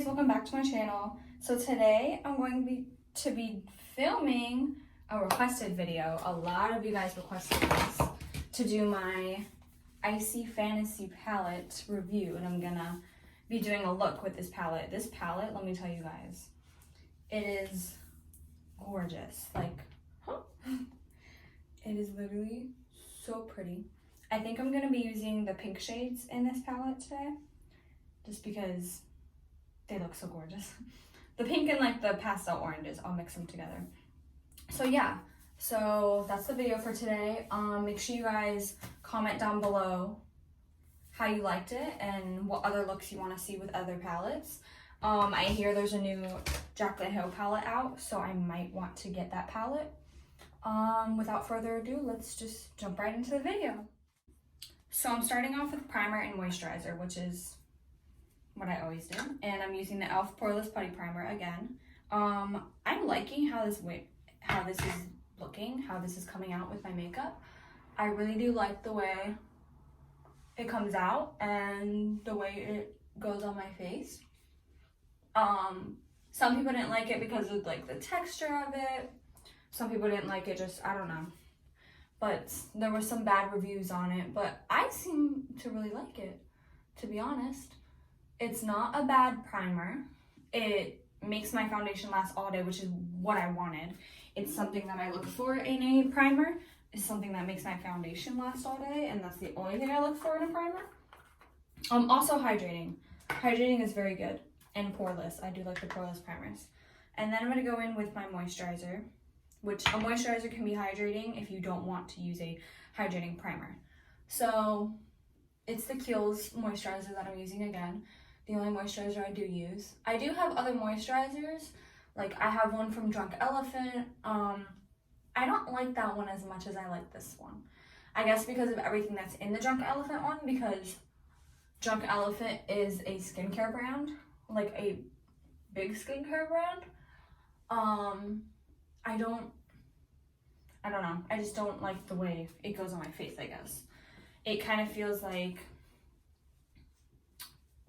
guys, welcome back to my channel. So today I'm going to be filming a requested video. A lot of you guys requested this to do my Icy Fantasy palette review, and I'm gonna be doing a look with this palette. This palette, let me tell you guys, it is gorgeous. Like, it is literally so pretty. I think I'm gonna be using the pink shades in this palette today, just because they look so gorgeous. The pink and like the pastel oranges, I'll mix them together. So yeah, so that's the video for today. Make sure you guys comment down below how you liked it and what other looks you want to see with other palettes. I hear there's a new Jaclyn Hill palette out, so I might want to get that palette. Without further ado, let's just jump right into the video. So I'm starting off with primer and moisturizer, which is what I always do, and I'm using the e.l.f. Poreless Putty Primer again. I'm liking how this is looking, how this is coming out with my makeup. I really do like the way it comes out and the way it goes on my face. Some people didn't like it because of like the texture of it. Some people didn't like it, just, I don't know. But there were some bad reviews on it, but I seem to really like it, to be honest. It's not a bad primer. It makes my foundation last all day, which is what I wanted. It's something that I look for in a primer. It's something that makes my foundation last all day, and that's the only thing I look for in a primer. Also hydrating. Hydrating is very good, and poreless. I do like the poreless primers. And then I'm going to go in with my moisturizer, which a moisturizer can be hydrating if you don't want to use a hydrating primer. So it's the Kiehl's moisturizer that I'm using again. The only moisturizer I do use. I do have other moisturizers. Like I have one from Drunk Elephant. I don't like that one as much as I like this one. I guess because of everything that's in the Drunk Elephant one, because Drunk Elephant is a skincare brand, like a big skincare brand. I don't know. I just don't like the way it goes on my face, I guess. It kind of feels like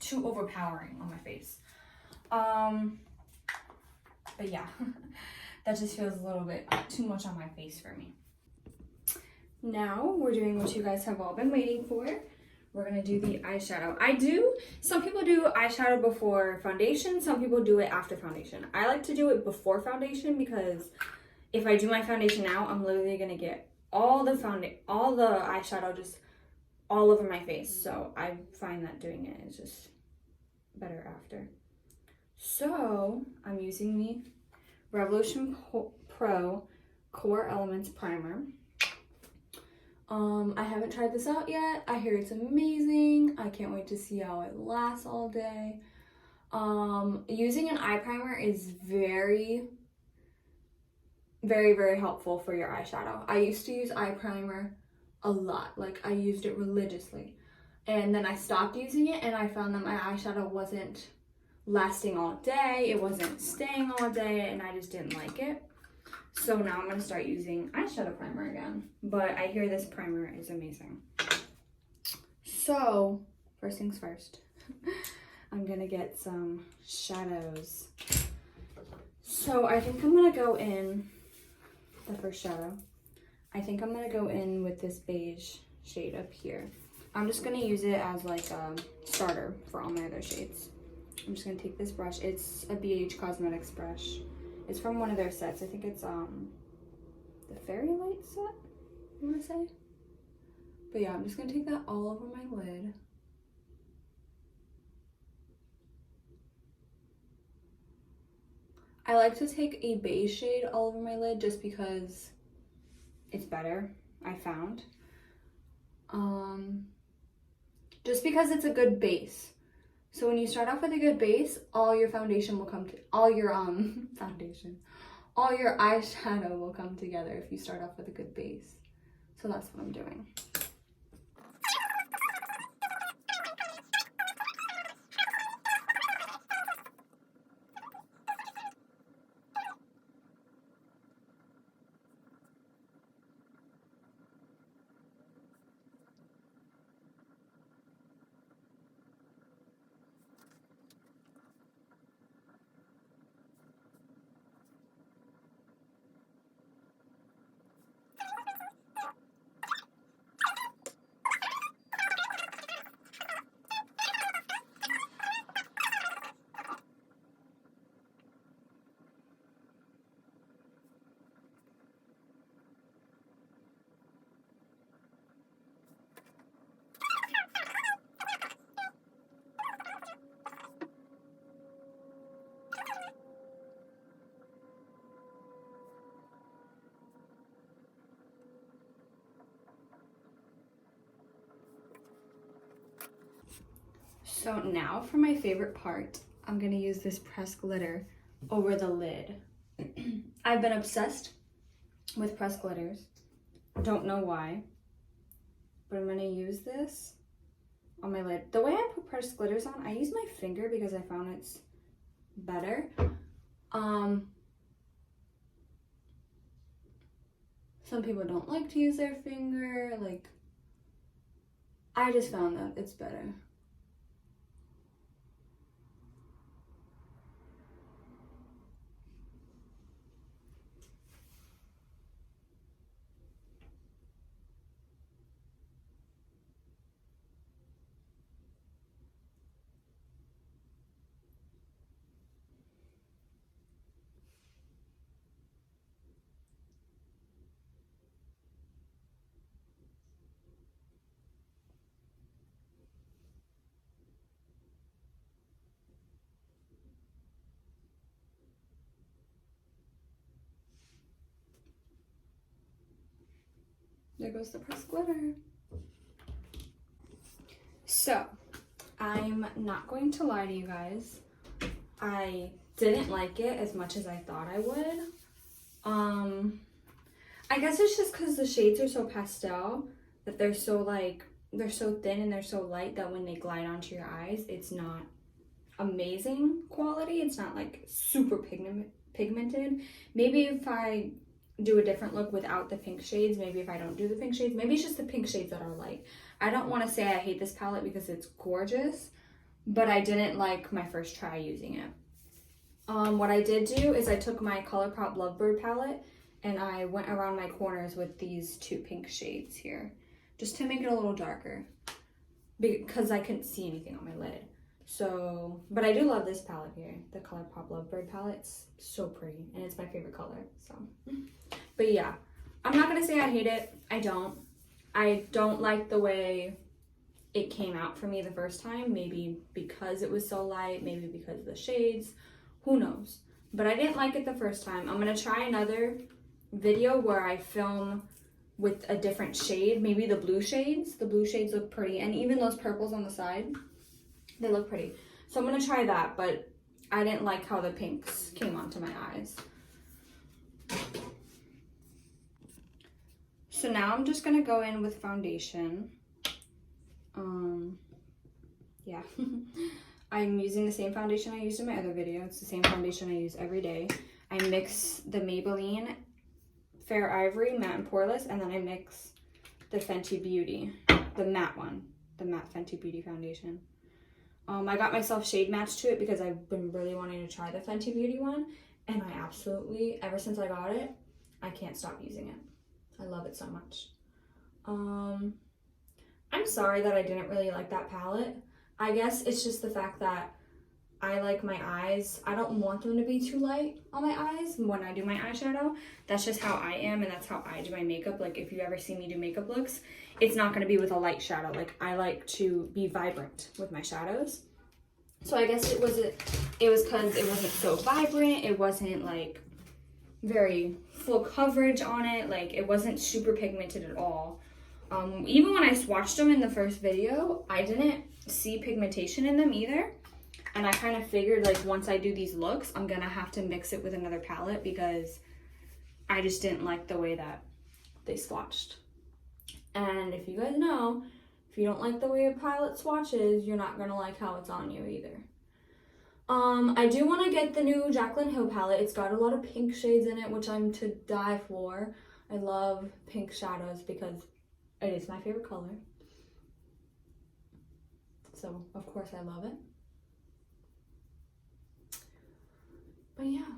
too overpowering on my face. But yeah, that just feels a little bit too much on my face for me. Now we're doing what you guys have all been waiting for. We're gonna do the eyeshadow. Some people do eyeshadow before foundation, some people do it after foundation. I like to do it before foundation because if I do my foundation now, I'm literally gonna get all the eyeshadow just all over my face. So I find that doing it is just better after. So I'm using the Revolution Pro Core Elements Primer. I haven't tried this out yet. I hear it's amazing. I can't wait to see how it lasts all day. Using an eye primer is very, very, very helpful for your eyeshadow. I used to use eye primer a lot. Like I used it religiously. And then I stopped using it and I found that my eyeshadow wasn't lasting all day. It wasn't staying all day and I just didn't like it. So now I'm going to start using eyeshadow primer again. But I hear this primer is amazing. So, first things first. I'm going to get some shadows. So I think I'm going to go in the first shadow. I think I'm going to go in with this beige shade up here. I'm just going to use it as like a starter for all my other shades. I'm just going to take this brush. It's a BH Cosmetics brush. It's from one of their sets. I think it's the Fairy Light set, I want to say. But yeah, I'm just going to take that all over my lid. I like to take a beige shade all over my lid just because it's better, I found. Just because it's a good base. So when you start off with a good base, all your foundation will come to, all your eyeshadow will come together if you start off with a good base. So that's what I'm doing. So now for my favorite part, I'm gonna use this pressed glitter over the lid. I've been obsessed with pressed glitters. Don't know why, but I'm gonna use this on my lid. The way I put pressed glitters on, I use my finger because I found it's better. Some people don't like to use their finger. Like, I just found that it's better. There goes the pressed glitter. So, I'm not going to lie to you guys. I didn't like it as much as I thought I would. I guess it's just because the shades are so pastel that they're so thin and they're so light that when they glide onto your eyes, it's not amazing quality. It's not like super pigmented. Maybe if I do a different look without the pink shades, maybe if I don't do the pink shades, maybe it's just the pink shades that are light. I don't want to say I hate this palette because it's gorgeous, but I didn't like my first try using it. What I did do is I took my ColourPop Lovebird palette and I went around my corners with these two pink shades here, just to make it a little darker because I couldn't see anything on my lid. So, but I do love this palette here, the ColourPop Lovebird palette. It's so pretty and it's my favorite color, so. But yeah, I'm not gonna say I hate it. I don't like the way it came out for me the first time. Maybe because it was so light, maybe because of the shades, who knows. But I didn't like it the first time. I'm gonna try another video where I film with a different shade, maybe the blue shades. The blue shades look pretty, and even those purples on the side, they look pretty. So I'm gonna try that, but I didn't like how the pinks came onto my eyes. So now I'm just gonna go in with foundation. Yeah. I'm using the same foundation I used in my other video. It's the same foundation I use every day. I mix the Maybelline Fair Ivory Matte and Poreless, and then I mix the Fenty Beauty, the matte one, the matte Fenty Beauty foundation. I got myself shade matched to it because I've been really wanting to try the Fenty Beauty one, and I absolutely, ever since I got it, I can't stop using it. I love it so much. I'm sorry that I didn't really like that palette. I guess it's just the fact that I like my eyes. I don't want them to be too light on my eyes when I do my eyeshadow. That's just how I am, and that's how I do my makeup. Like, if you ever see me do makeup looks, it's not gonna be with a light shadow. Like, I like to be vibrant with my shadows. So I guess it was because it wasn't so vibrant. It wasn't like very full coverage on it. Like, it wasn't super pigmented at all. Even when I swatched them in the first video, I didn't see pigmentation in them either. And I kind of figured, like, once I do these looks, I'm gonna have to mix it with another palette because I just didn't like the way that they swatched. And if you guys know, if you don't like the way a palette swatches, you're not gonna like how it's on you either. I do want to get the new Jaclyn Hill palette. It's got a lot of pink shades in it, which I'm to die for. I love pink shadows because it is my favorite color. So, of course, I love it. But yeah,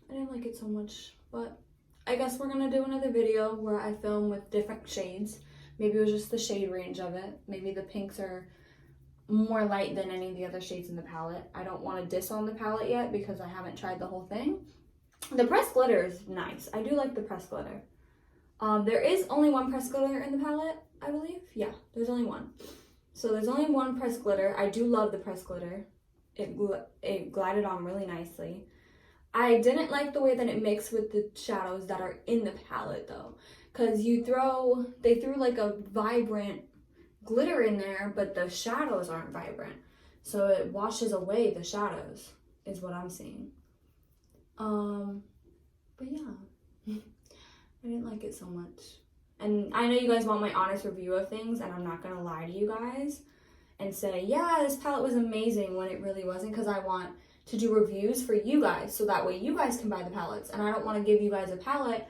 I didn't like it so much. But I guess we're going to do another video where I film with different shades. Maybe it was just the shade range of it. Maybe the pinks are more light than any of the other shades in the palette. I don't want to diss on the palette yet because I haven't tried the whole thing. The pressed glitter is nice. I do like the pressed glitter. There is only one pressed glitter in the palette, I believe. Yeah, there's only one. So there's only one pressed glitter. I do love the pressed glitter. It glided on really nicely. I didn't like the way that it mixed with the shadows that are in the palette though. Because they threw like a vibrant glitter in there, but the shadows aren't vibrant. So it washes away the shadows, is what I'm seeing. But yeah, I didn't like it so much. And I know you guys want my honest review of things, and I'm not gonna lie to you guys and say, yeah, this palette was amazing when it really wasn't, because I want to do reviews for you guys so that way you guys can buy the palettes. And I don't want to give you guys a palette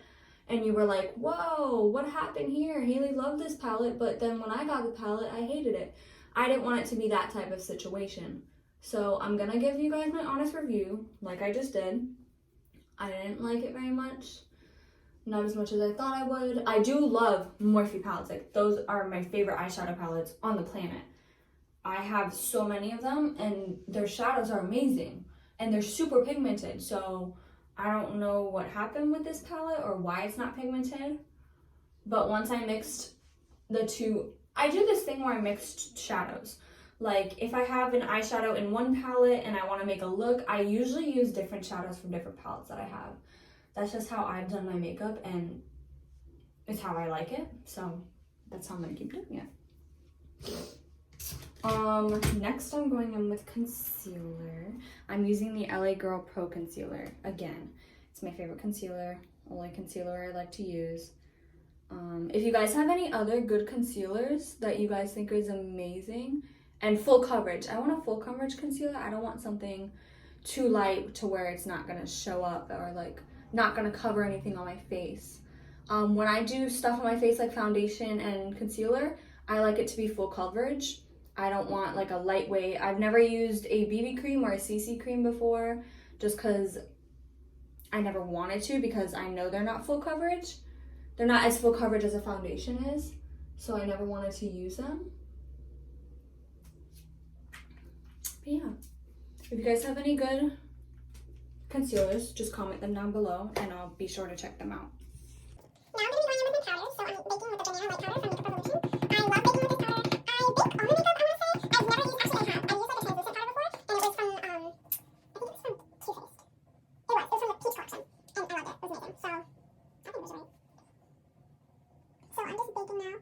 and you were like, whoa, what happened here? Haley loved this palette, but then when I got the palette, I hated it. I didn't want it to be that type of situation. So I'm gonna give you guys my honest review, like I just did. I didn't like it very much. Not as much as I thought I would. I do love Morphe palettes. Like, those are my favorite eyeshadow palettes on the planet. I have so many of them, and their shadows are amazing. And they're super pigmented, so I don't know what happened with this palette or why it's not pigmented. But once I mixed the two, I do this thing where I mixed shadows. Like, if I have an eyeshadow in one palette and I want to make a look, I usually use different shadows from different palettes that I have. That's just how I've done my makeup, and it's how I like it. So that's how I'm going to keep doing it. Next I'm going in with concealer. I'm using the LA Girl Pro Concealer. Again, it's my favorite concealer, only concealer I like to use. If you guys have any other good concealers that you guys think is amazing, and full coverage. I want a full coverage concealer. I don't want something too light to where it's not gonna show up or like not gonna cover anything on my face. When I do stuff on my face like foundation and concealer, I like it to be full coverage. I don't want like a lightweight. I've never used a BB cream or a CC cream before just because I never wanted to, because I know they're not full coverage. They're not as full coverage as a foundation is, so I never wanted to use them. But yeah, if you guys have any good concealers, just comment them down below and I'll be sure to check them out. Now I'm going to be going in with my powder, so I'm baking with the banana light powder from Makeup Revolution. I love baking with this powder. I bake all my makeup, I want to say. I've never used, actually I have. I've used like a translucent powder before, and it was from, I think it was from Too Faced. It was from the Peach Collection, and I loved it. It was amazing, so I think it was right. So I'm just baking now.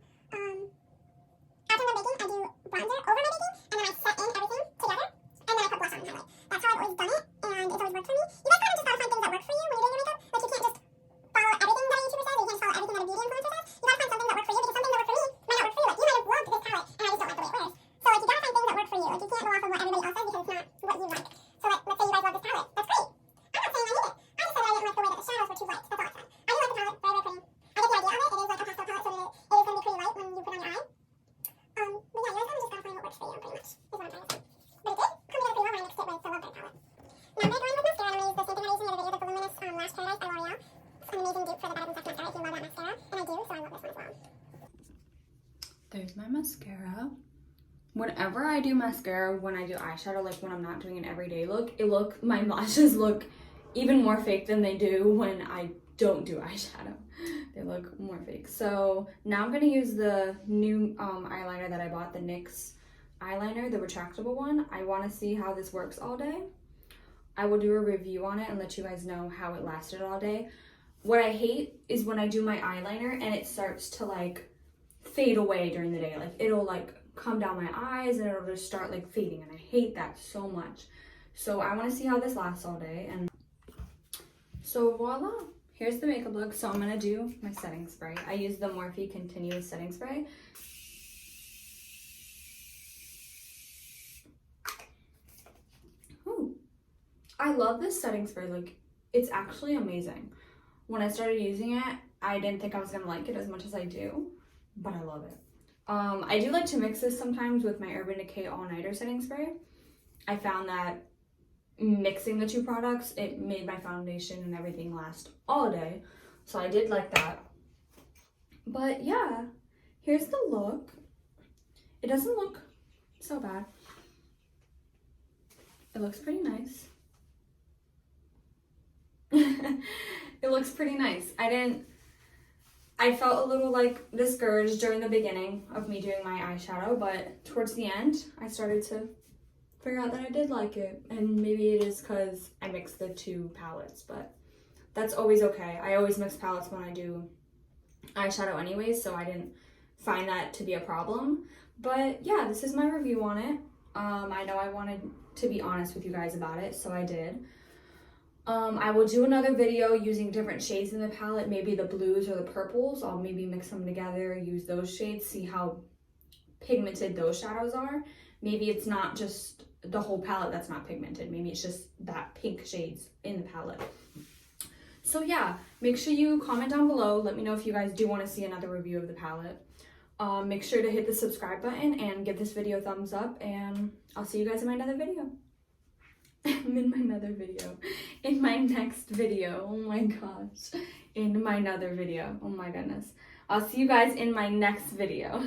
After I'm baking, I do bronzer over my baking, and then I set in everything together, and then I put blush on and highlight. That's how I've always done it, and it's always worked for me. You guys kind of just gotta find things that work for you when you're doing your makeup. Like, you can't just follow everything that a YouTuber says, or you can't follow everything that a beauty influencer says. You gotta find something that works for you, because something that works for me might not work for you. Like, you might have loved this palette, and I just don't like the way it wears. So, like, you gotta find things that work for you. Like, you can't go off of what everybody else says, because it's not what you like. So, like, let's say you guys love this palette. That's great. I'm not saying I hate it. I just said I didn't like the way that the shadows were too light. That's all I said. I do like the palette. Very, very pretty. I get the idea of it. It is like a pastel palette, so it is going to be pretty light when you put it on your eye. But yeah, you guys kind of just gotta find what works for you, pretty much, is what I'm trying to say. But it did come together pretty well when I mixed it with the Love Bite palette. Now I'm going to go in with mascara, and I'm going to use the same thing I used in the other video, the Voluminous Lash Paradise by L'Oreal. It's an amazing dupe for the Better Than Sex mascara if you love that mascara, and I do, so I love this one as well. There's my mascara. Whenever I do mascara, when I do eyeshadow, like when I'm not doing an everyday look, my lashes look even more fake than they do when I don't do eyeshadow. They look more fake. So now I'm gonna use the new eyeliner that I bought, the NYX eyeliner, the retractable one. I wanna see how this works all day. I will do a review on it and let you guys know how it lasted all day. What I hate is when I do my eyeliner and it starts to like fade away during the day. Like, it'll like come down my eyes and it'll just start like fading, and I hate that so much. So I want to see how this lasts all day. And so voila, here's the makeup look. So I'm gonna do my setting spray. I use the Morphe Continuous Setting Spray. Ooh, I love this setting spray. Like, it's actually amazing. When I started using it, I didn't think I was gonna like it as much as I do, but I love it. I do like to mix this sometimes with my Urban Decay All Nighter Setting Spray. I found that mixing the two products, it made my foundation and everything last all day. So I did like that. But yeah, here's the look. It doesn't look so bad. It looks pretty nice. It looks pretty nice. I felt a little like discouraged during the beginning of me doing my eyeshadow, but towards the end, I started to figure out that I did like it. And maybe it is because I mixed the two palettes, but that's always okay. I always mix palettes when I do eyeshadow anyways, so I didn't find that to be a problem. But yeah, this is my review on it. I know I wanted to be honest with you guys about it, so I did. I will do another video using different shades in the palette, maybe the blues or the purples. I'll maybe mix them together, use those shades, see how pigmented those shadows are. Maybe it's not just the whole palette that's not pigmented. Maybe it's just that pink shades in the palette. So yeah, make sure you comment down below. Let me know if you guys do want to see another review of the palette. Make sure to hit the subscribe button and give this video a thumbs up, and I'll see you guys in my another video. In my next video. Oh my gosh. In my another video. Oh my goodness. I'll see you guys in my next video.